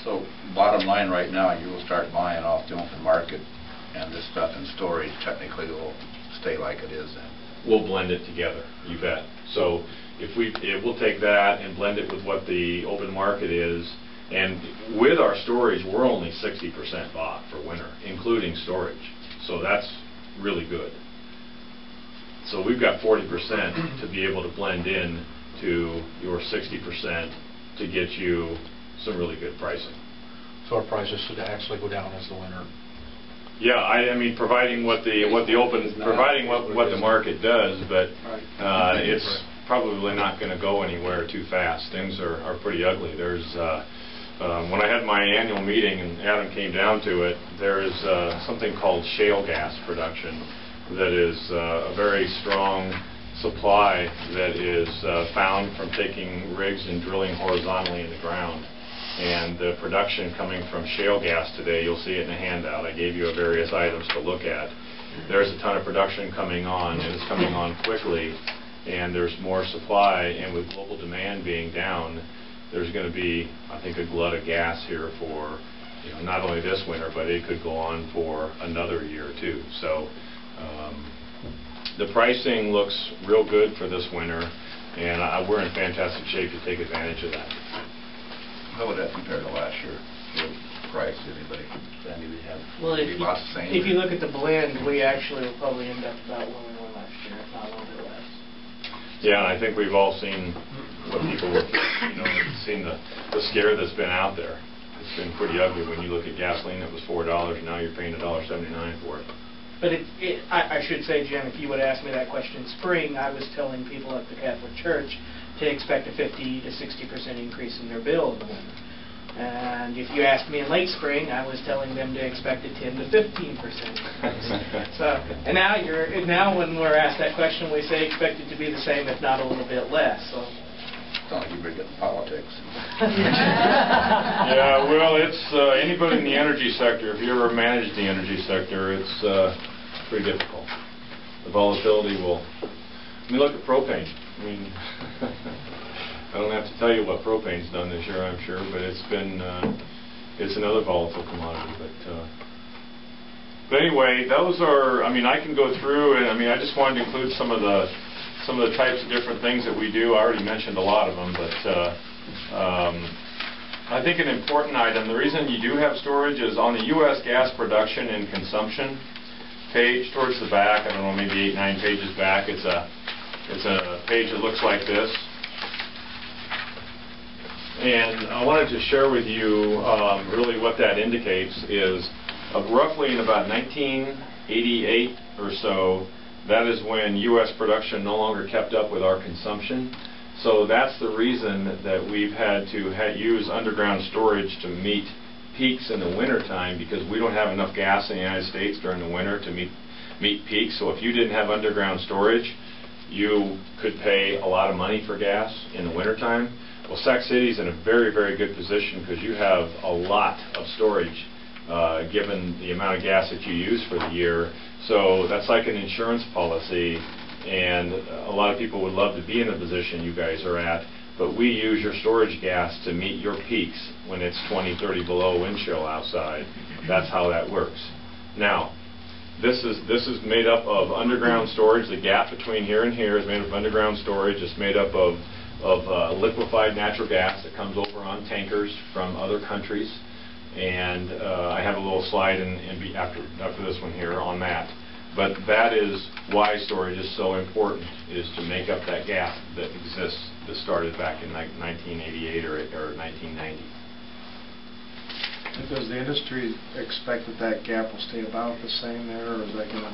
So bottom line right now, you will start buying off the open market, and this stuff in storage technically will stay like it is then. We'll blend it together, you bet. So we'll take that and blend it with what the open market is, and with our storage, we're only 60% bought for winter, including storage. So that's really good. So we've got 40% to be able to blend in to your 60% to get you some really good pricing. So our prices should actually go down as the winter. Yeah, I mean, providing what the market does, but it's probably not going to go anywhere too fast. Things are pretty ugly. There's when I had my annual meeting and Adam came down to it, there is something called shale gas production that is a very strong supply that is found from taking rigs and drilling horizontally in the ground. And the production coming from shale gas today, you'll see it in a handout. I gave you various items to look at. There's a ton of production coming on, and it's coming on quickly, and there's more supply, and with global demand being down, there's going to be, I think, a glut of gas here for, you know, not only this winter, but it could go on for another year or two. So the pricing looks real good for this winter, and we're in fantastic shape to take advantage of that. How would that compare to last year? The price, anybody? Sandy, we have. Well, if you look at the blend, we actually will probably end up about where we were last year, if not a little bit less. Yeah, and I think we've all seen what people look at, you know, seen the scare that's been out there. It's been pretty ugly. When you look at gasoline, it was $4, and now you're paying $1.79 for it. But I should say, Jim, if you would ask me that question in spring, I was telling people at the Catholic Church to expect a 50 to 60% increase in their bill in the winter. And if you asked me in late spring, I was telling them to expect a 10 to 15% increase. So, and now when we're asked that question, we say expect it to be the same, if not a little bit less. So. Don't you bring up politics. Yeah, well, it's anybody in the energy sector. If you ever managed the energy sector, it's pretty difficult. The volatility will. I mean, look at propane. I mean, I don't have to tell you what propane's done this year, I'm sure, but it's been it's another volatile commodity. But anyway, those are. I mean, I can go through, and I mean, I just wanted to include some of the types of different things that we do. I already mentioned a lot of them, but I think an important item, the reason you do have storage is on the U.S. gas production and consumption page towards the back. I don't know, maybe 8, 9 pages back. It's a page that looks like this. And I wanted to share with you really what that indicates is roughly in about 1988 or so, that is when U.S. production no longer kept up with our consumption. So that's the reason that we've had to use underground storage to meet peaks in the wintertime, because we don't have enough gas in the United States during the winter to meet peaks. So if you didn't have underground storage, you could pay a lot of money for gas in the wintertime. Well, Sac City's in a very, very good position because you have a lot of storage given the amount of gas that you use for the year. So that's like an insurance policy, and a lot of people would love to be in the position you guys are at, but we use your storage gas to meet your peaks when it's 20, 30 below wind chill outside. That's how that works. Now, this is made up of underground storage. The gap between here and here is made up of underground storage. It's made up of liquefied natural gas that comes over on tankers from other countries. And I have a little slide after this one here on that. But that is why storage is so important, is to make up that gap that exists, that started back in 1988 or 1990. Does the industry expect that gap will stay about the same there, or is that going to...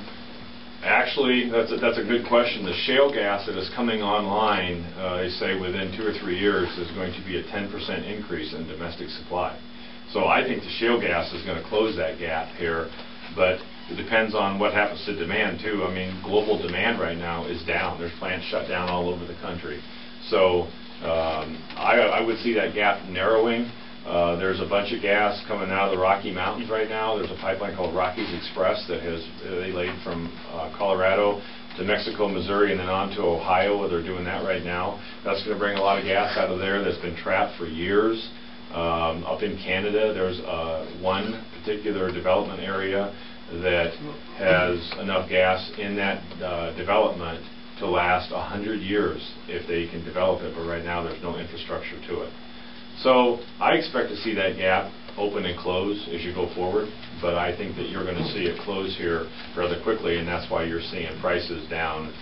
Actually, that's a good question. The shale gas that is coming online, they say within 2 or 3 years, is going to be a 10% increase in domestic supply. So I think the shale gas is going to close that gap here, but it depends on what happens to demand too. I mean, global demand right now is down. There's plants shut down all over the country. So I would see that gap narrowing. There's a bunch of gas coming out of the Rocky Mountains right now. There's a pipeline called Rockies Express that they laid from Colorado to Mexico, Missouri, and then on to Ohio. They're doing that right now. That's going to bring a lot of gas out of there that's been trapped for years. Up in Canada, there's one particular development area that has enough gas in that development to last 100 years if they can develop it, but right now there's no infrastructure to it. So I expect to see that gap open and close as you go forward, but I think that you're going to see it close here rather quickly, and that's why you're seeing prices down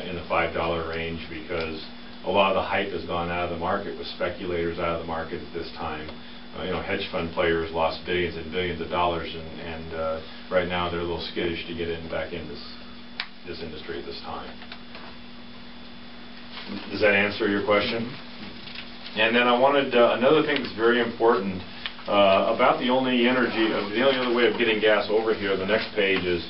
in the $5 range, because a lot of the hype has gone out of the market with speculators out of the market at this time. Hedge fund players lost billions and billions of dollars, and right now they're a little skittish to get back in this industry at this time. Does that answer your question? And then I wanted another thing that's very important about the only other way of getting gas over here. The next page is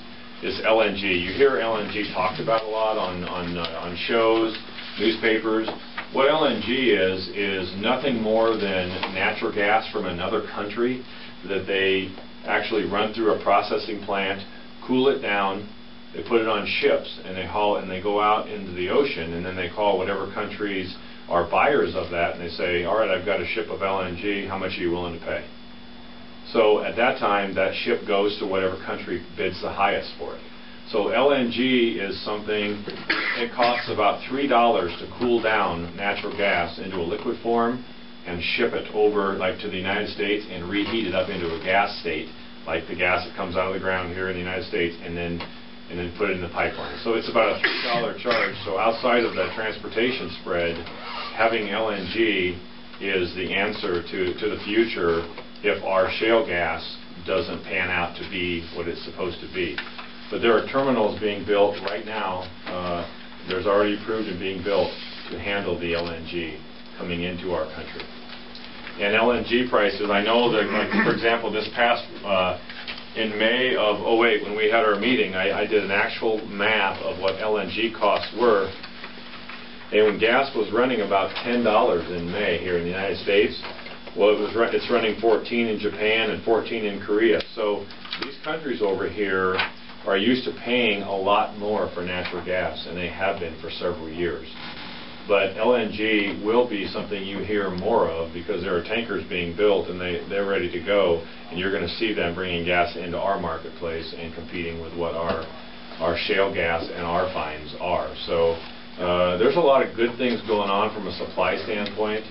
LNG. You hear LNG talked about a lot on shows, newspapers. What LNG is nothing more than natural gas from another country that they actually run through a processing plant, cool it down, they put it on ships, and they haul it, and they go out into the ocean, and then they call whatever countries are buyers of that, and they say, all right, I've got a ship of LNG, how much are you willing to pay? So at that time, that ship goes to whatever country bids the highest for it. So LNG is something, it costs about $3 to cool down natural gas into a liquid form and ship it over to the United States and reheat it up into a gas state, like the gas that comes out of the ground here in the United States, and then put it in the pipeline. So it's about a $3 charge. So outside of that transportation spread, having LNG is the answer to the future if our shale gas doesn't pan out to be what it's supposed to be. But there are terminals being built right now. There's already approved and being built to handle the LNG coming into our country. And LNG prices, I know that, for example, this past in May of 2008, when we had our meeting, I did an actual map of what LNG costs were. And when gas was running about $10 in May here in the United States, well, it's running 14 in Japan and 14 in Korea. So these countries over here are used to paying a lot more for natural gas, and they have been for several years. But LNG will be something you hear more of because there are tankers being built and they're ready to go, and you're going to see them bringing gas into our marketplace and competing with what our shale gas and our finds are. So there's a lot of good things going on from a supply standpoint.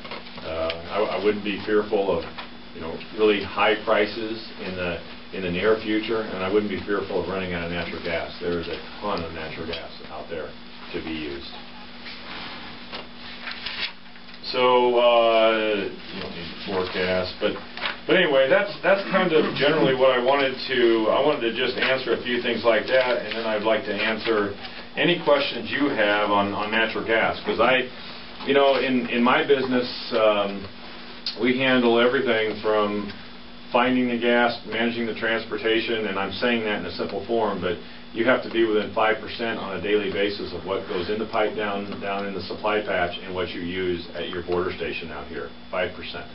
I wouldn't be fearful of really high prices in the near future, and I wouldn't be fearful of running out of natural gas. There is a ton of natural gas out there to be used. So you don't need forecast, but anyway, that's kind of generally what I wanted to just answer a few things like that, and then I'd like to answer any questions you have on natural gas, because in my business we handle everything from finding the gas, managing the transportation, and I'm saying that in a simple form, but you have to be within 5% on a daily basis of what goes in the pipe down in the supply patch and what you use at your border station out here, 5%.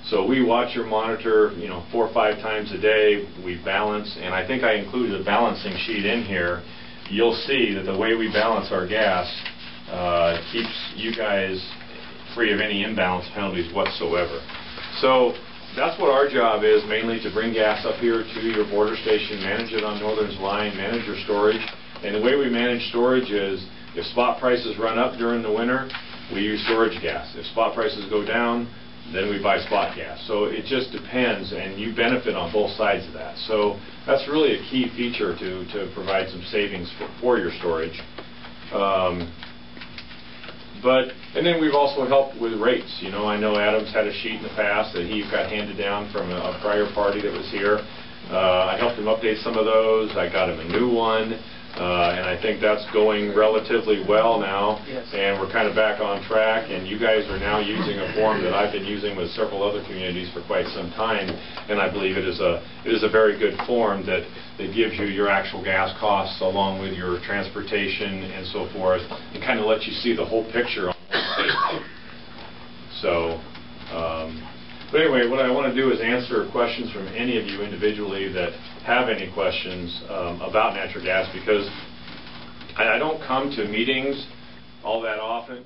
So we watch or monitor, 4 or 5 times a day. We balance, and I think I included a balancing sheet in here. You'll see that the way we balance our gas keeps you guys free of any imbalance penalties whatsoever. So that's what our job is, mainly to bring gas up here to your border station, manage it on Northern's line, manage your storage. And the way we manage storage is if spot prices run up during the winter, we use storage gas. If spot prices go down, then we buy spot gas. So it just depends, and you benefit on both sides of that. So that's really a key feature to provide some savings for your storage. And then we've also helped with rates. I know Adam's had a sheet in the past that he got handed down from a prior party that was here. I helped him update some of those. I got him a new one, and I think that's going relatively well now. Yes. And we're kind of back on track, and you guys are now using a form that I've been using with several other communities for quite some time, and I believe it is a very good form that gives you your actual gas costs along with your transportation and so forth, and kind of lets you see the whole picture on one page. So, but anyway, what I want to do is answer questions from any of you individually that have any questions about natural gas, because I don't come to meetings all that often.